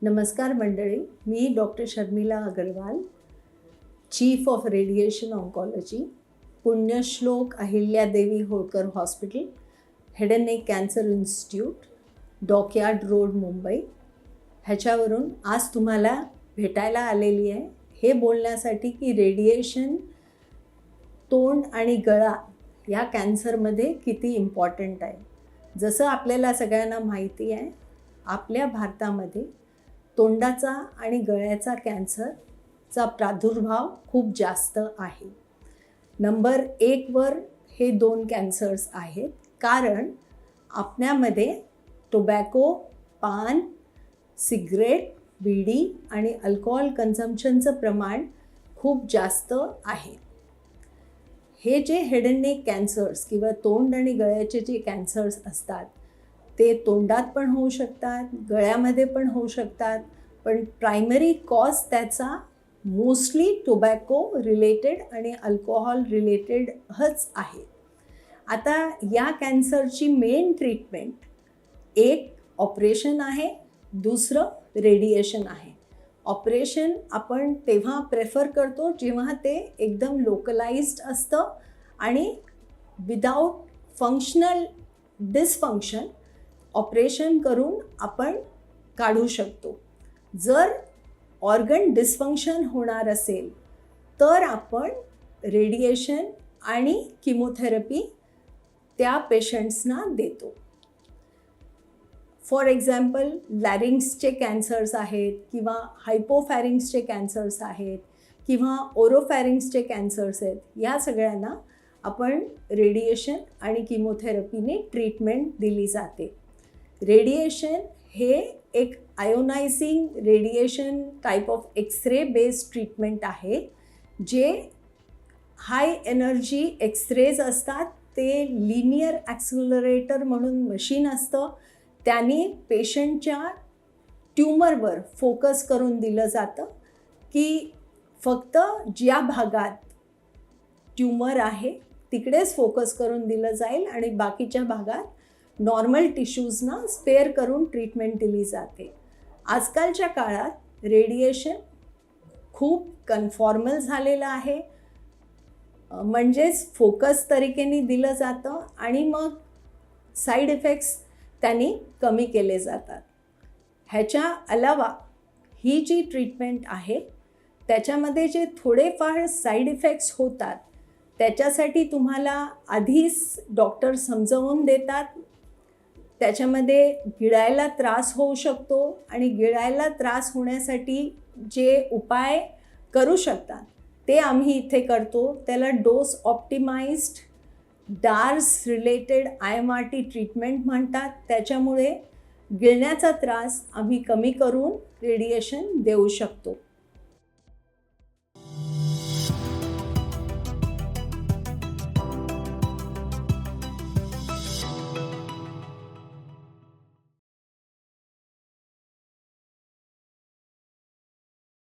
नमस्कार मंडळी, मी doctor Sharmila Agarwal, chief of radiation oncology, Punyashlok Ahilyadevi Holkar hospital, head and neck cancer institute, dockyard road, Mumbai ह्याच्यावरून आज तुम्हाला भेटायला आलेली आहे हे बोलण्यासाठी की रेडिएशन तोंड आणि गळा या कॅन्सरमध्ये किती इम्पॉर्टंट आहे. जसं आपल्याला सगळ्यांना माहिती आहे, आपल्या भारतामध्ये तोंडाचा आणि गळ्याचा कॅन्सरचा प्रादुर्भाव खूप जास्त आहे. नंबर 1 वर हे 2 कॅन्सर्स आहेत, कारण आपल्यामध्ये टोबॅको, पान, सिगरेट, बिडी आणि अल्कोहोल कन्झम्पशनचं प्रमाण खूप जास्त आहे. हे जे हेड अँड नेक कॅन्सर्स किंवा तोंड आणि गळ्याचे जे कॅन्सर्स असतात ते तोंडात पण होऊ शकतात, गळ्यामध्ये पण होऊ शकतात, पण प्रायमरी कॉज त्याचा मोस्टली टोबॅको रिलेटेड आणि अल्कोहोल रिलेटेडच आहे. आता या कॅन्सरची मेन ट्रीटमेंट एक ऑपरेशन आहे, दुसरं रेडिएशन आहे. ऑपरेशन आपण तेव्हा प्रेफर करतो जेव्हा ते एकदम लोकलाइज्ड असतं आणि विदाऊट फंक्शनल डिसफंक्शन ऑपरेशन करून आपण काढू शकतो. जर ऑर्गन डिसफंक्शन होणार असेल तर आपण रेडिएशन आणि किमोथेरपी त्या पेशंट्सना देतो. फॉर एक्झाम्पल लॅरिंग्सचे कॅन्सर्स आहेत किंवा हायपोफॅरिंग्सचे कॅन्सर्स आहेत किंवा ओरोफॅरिंग्सचे कॅन्सर्स आहेत, या सगळ्यांना आपण रेडिएशन आणि किमोथेरपीने ट्रीटमेंट दिली जाते. रेडिएशन हे एक ionising radiation type of x ray based treatment आहे, जे हाय एनर्जी एक्सरेज असतात. ते लिनियर ॲक्सिलरेटर म्हणून मशीन असतं, त्याने पेशंटच्या ट्यूमरवर फोकस करून दिलं जातं की फक्त ज्या भागात ट्यूमर आहे तिकडेच फोकस करून दिलं जाईल आणि बाकीच्या भागात नॉर्मल टिश्यूजना स्पेअर करून ट्रीटमेंट दिली जाते. आजकालच्या काळात रेडिएशन खूप कन्फॉर्मल झालेलं आहे, म्हणजेच फोकस तरीकेने दिलं जातं आणि मग साईड इफेक्ट्स त्यांनी कमी केले जातात. ह्याच्या अलावा ही जी ट्रीटमेंट आहे त्याच्यामध्ये जे थोडेफार साईड इफेक्ट्स होतात त्याच्यासाठी तुम्हाला आधीच डॉक्टर समजावून देतात. त्याच्यामध्ये गिळायला त्रास होऊ शकतो आणि गिळायला त्रास होण्यासाठी जे उपाय करू शकतात ते आम्ही इथे करतो. त्याला dose optimized DARS related IMRT treatment म्हणतात. त्याच्यामुळे गिळण्याचा त्रास आम्ही कमी करून रेडिएशन देऊ शकतो.